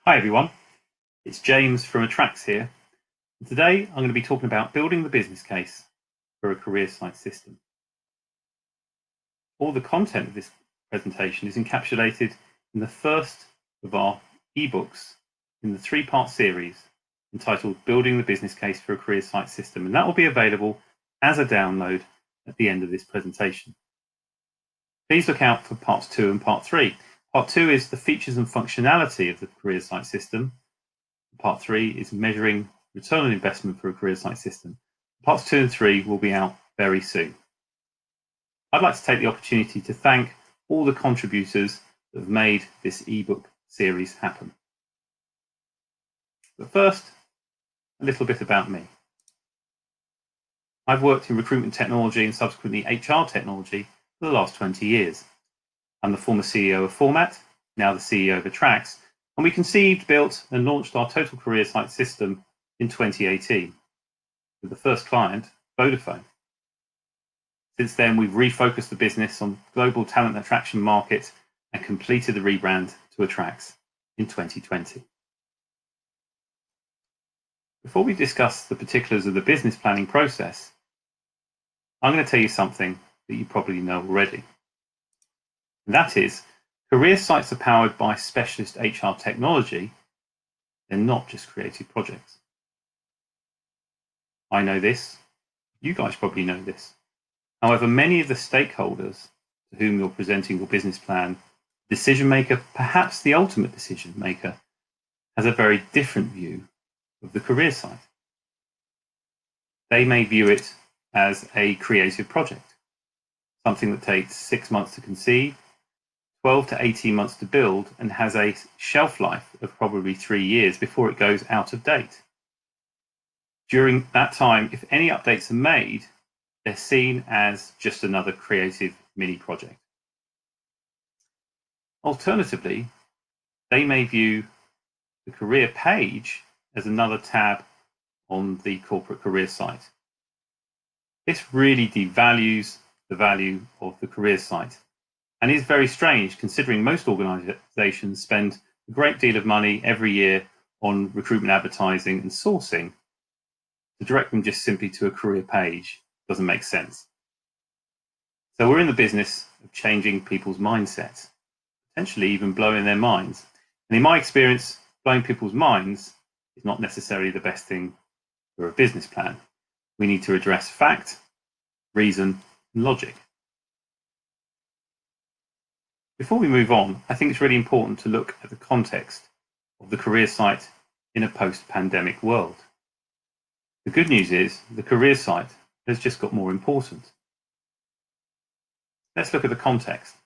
Hi everyone, it's James from Attracts here. And today I'm going to be talking about building the business case for a career site system. All the content of this presentation is encapsulated in the first of our ebooks in the three-part series entitled Building the Business Case for a Career Site System, and that will be available as a download at the end of this presentation. Please look out for parts 2 and part 3. Part 2 is the features and functionality of the career site system. Part 3 is measuring return on investment for a career site system. Parts 2 and 3 will be out very soon. I'd like to take the opportunity to thank all the contributors that have made this ebook series happen. But first, a little bit about me. I've worked in recruitment technology and subsequently HR technology for the last 20 years. I'm the former CEO of Format, now the CEO of Attracts, and we conceived, built and launched our total career site system in 2018 with the first client, Vodafone. Since then, we've refocused the business on global talent attraction market and completed the rebrand to Attracts in 2020. Before we discuss the particulars of the business planning process, I'm going to tell you something that you probably know already. And that is, career sites are powered by specialist HR technology. They're not just creative projects. I know this. You guys probably know this. However, many of the stakeholders to whom you're presenting your business plan, decision maker, perhaps the ultimate decision maker, has a very different view of the career site. They may view it as a creative project, something that takes 6 months to conceive, 12 to 18 months to build, and has a shelf life of probably 3 years before it goes out of date. During that time, if any updates are made, they're seen as just another creative mini project. Alternatively, they may view the career page as another tab on the corporate career site. This really devalues the value of the career site and is very strange considering most organizations spend a great deal of money every year on recruitment advertising and sourcing. To direct them just simply to a career page doesn't make sense. So we're in the business of changing people's mindsets, potentially even blowing their minds. And in my experience, blowing people's minds is not necessarily the best thing for a business plan. We need to address fact, reason, and logic. Before we move on, I think it's really important to look at the context of the career site in a post-pandemic world. The good news is the career site has just got more important. Let's look at the context.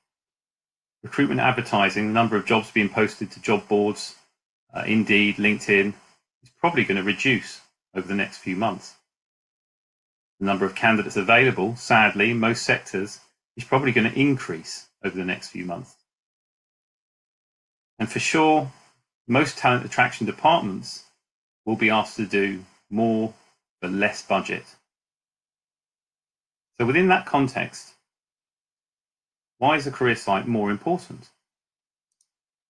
Recruitment advertising, the number of jobs being posted to job boards, Indeed, LinkedIn, is probably going to reduce over the next few months. The number of candidates available, sadly, in most sectors, is probably going to increase over the next few months. And for sure, most talent attraction departments will be asked to do more for less budget. So within that context, why is a career site more important?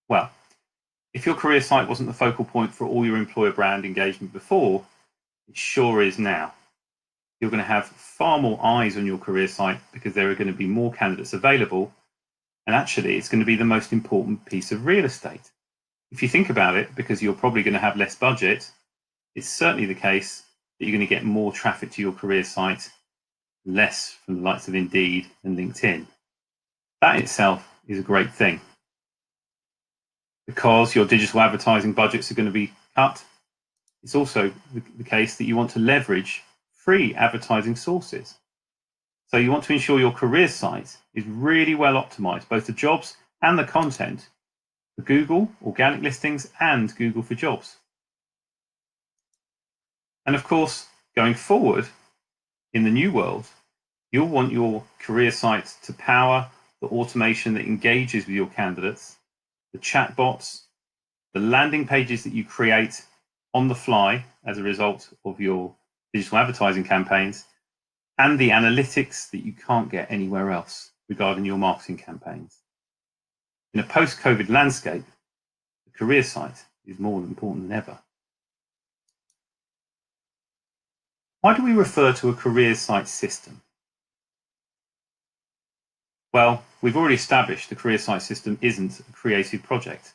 Well, if your career site wasn't the focal point for all your employer brand engagement before, it sure is now. You're going to have far more eyes on your career site because there are going to be more candidates available. And actually, it's going to be the most important piece of real estate. If you think about it, because you're probably going to have less budget, it's certainly the case that you're going to get more traffic to your career site, less from the likes of Indeed and LinkedIn. That itself is a great thing. Because your digital advertising budgets are going to be cut, it's also the case that you want to leverage free advertising sources. So you want to ensure your career site is really well optimized, both the jobs and the content, for Google, organic listings, and Google for Jobs. And of course, going forward in the new world, you'll want your career site to power the automation that engages with your candidates, the chatbots, the landing pages that you create on the fly as a result of your digital advertising campaigns, and the analytics that you can't get anywhere else regarding your marketing campaigns. In a post-COVID landscape, the career site is more important than ever. Why do we refer to a career site system? Well, we've already established the career site system isn't a creative project.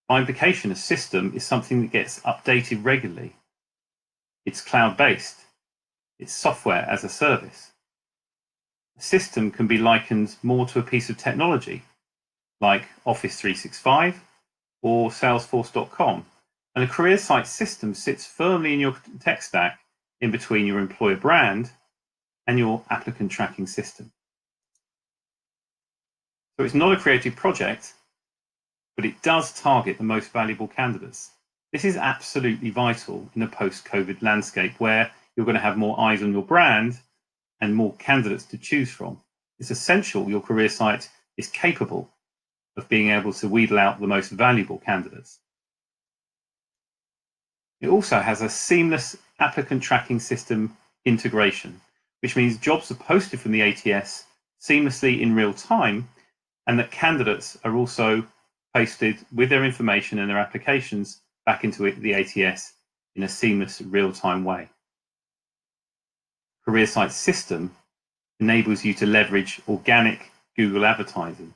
By implication, a system is something that gets updated regularly. It's cloud-based. It's software as a service. A system can be likened more to a piece of technology, like Office 365 or Salesforce.com. And a career site system sits firmly in your tech stack in between your employer brand and your applicant tracking system. So it's not a creative project, but it does target the most valuable candidates. This is absolutely vital in a post-COVID landscape where you're going to have more eyes on your brand and more candidates to choose from. It's essential your career site is capable of being able to wheedle out the most valuable candidates. It also has a seamless applicant tracking system integration, which means jobs are posted from the ATS seamlessly in real time, and that candidates are also posted with their information and their applications back into the ATS in a seamless real-time way. Career site system enables you to leverage organic Google advertising,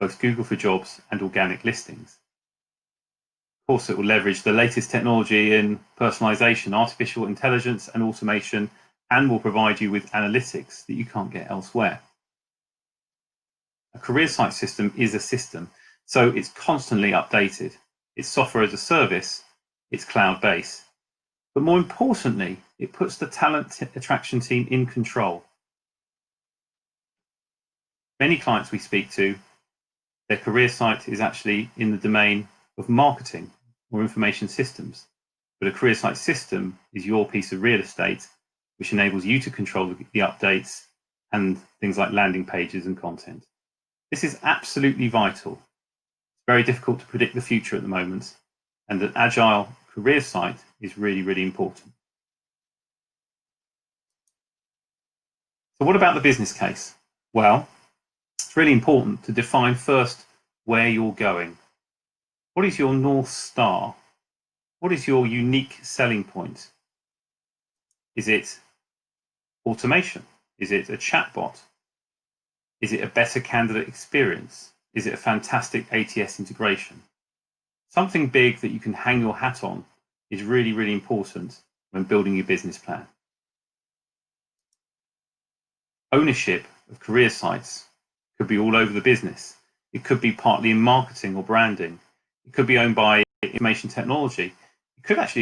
both Google for Jobs and organic listings. Of course, it will leverage the latest technology in personalization, artificial intelligence, and automation, and will provide you with analytics that you can't get elsewhere. A career site system is a system, so it's constantly updated. It's software as a service, it's cloud-based. But more importantly, it puts the talent attraction team in control. Many clients we speak to, their career site is actually in the domain of marketing or information systems. But a career site system is your piece of real estate, which enables you to control the updates and things like landing pages and content. This is absolutely vital. It's very difficult to predict the future at the moment, and an agile career site is really, really important. So what about the business case? Well, it's really important to define first where you're going. What is your North Star? What is your unique selling point? Is it automation? Is it a chatbot? Is it a better candidate experience? Is it a fantastic ATS integration? Something big that you can hang your hat on is really, really important when building your business plan. Ownership of career sites could be all over the business. It could be partly in marketing or branding. It could be owned by information technology. It could actually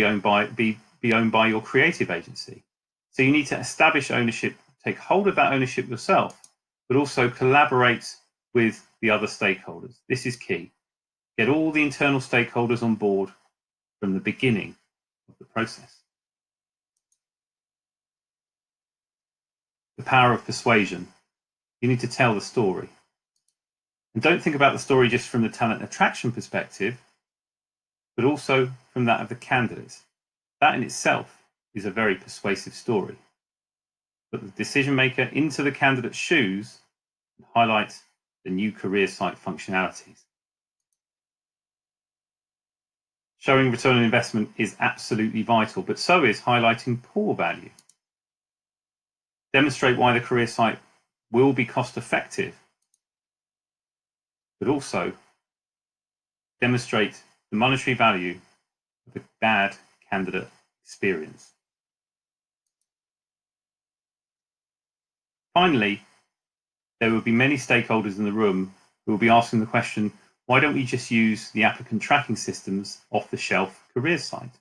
be owned by your creative agency. So you need to establish ownership, take hold of that ownership yourself, but also collaborate with the other stakeholders. This is key. Get all the internal stakeholders on board from the beginning of the process. The power of persuasion. You need to tell the story. And don't think about the story just from the talent attraction perspective, but also from that of the candidates. That in itself is a very persuasive story. Put the decision maker into the candidate's shoes and highlight the new career site functionalities. Showing return on investment is absolutely vital, but so is highlighting poor value. Demonstrate why the career site will be cost effective, but also demonstrate the monetary value of a bad candidate experience. Finally, there will be many stakeholders in the room who will be asking the question, why don't we just use the applicant tracking systems off the shelf career site?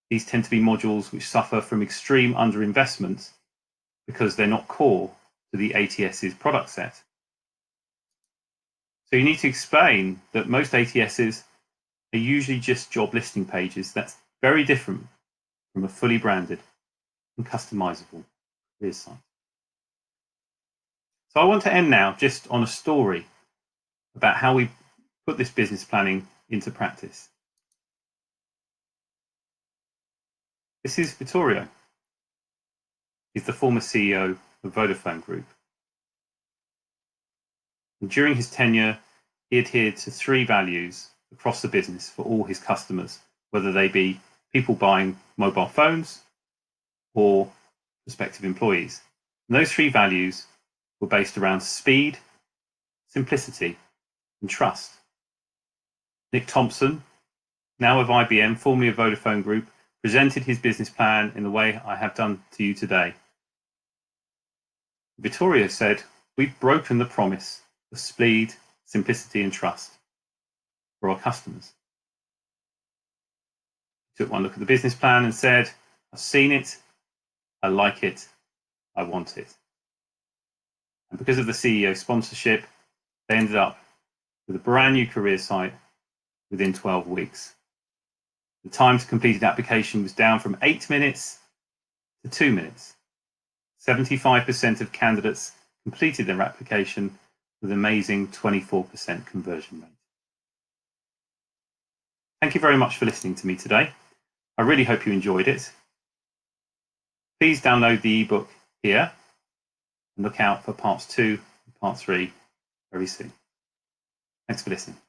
These tend to be modules which suffer from extreme underinvestment because they're not core to the ATS's product set. So you need to explain that most ATSs are usually just job listing pages. That's very different from a fully branded and customizable career site. So I want to end now just on a story about how we put this business planning into practice. This is Vittorio. He's the former CEO of Vodafone Group. And during his tenure, he adhered to 3 values across the business for all his customers, whether they be people buying mobile phones or prospective employees. And those 3 values were based around speed, simplicity, and trust. Nick Thompson, now of IBM, formerly of Vodafone Group, presented his business plan in the way I have done to you today. Vittorio said, "We've broken the promise of speed, simplicity, and trust for our customers." He took one look at the business plan and said, "I've seen it, I like it, I want it." And because of the CEO sponsorship, they ended up with a brand new career site within 12 weeks. The time to complete an application was down from 8 minutes to 2 minutes. 75% of candidates completed their application with an amazing 24% conversion rate. Thank you very much for listening to me today. I really hope you enjoyed it. Please download the ebook here and look out for parts 2 and part 3 very soon. Thanks for listening.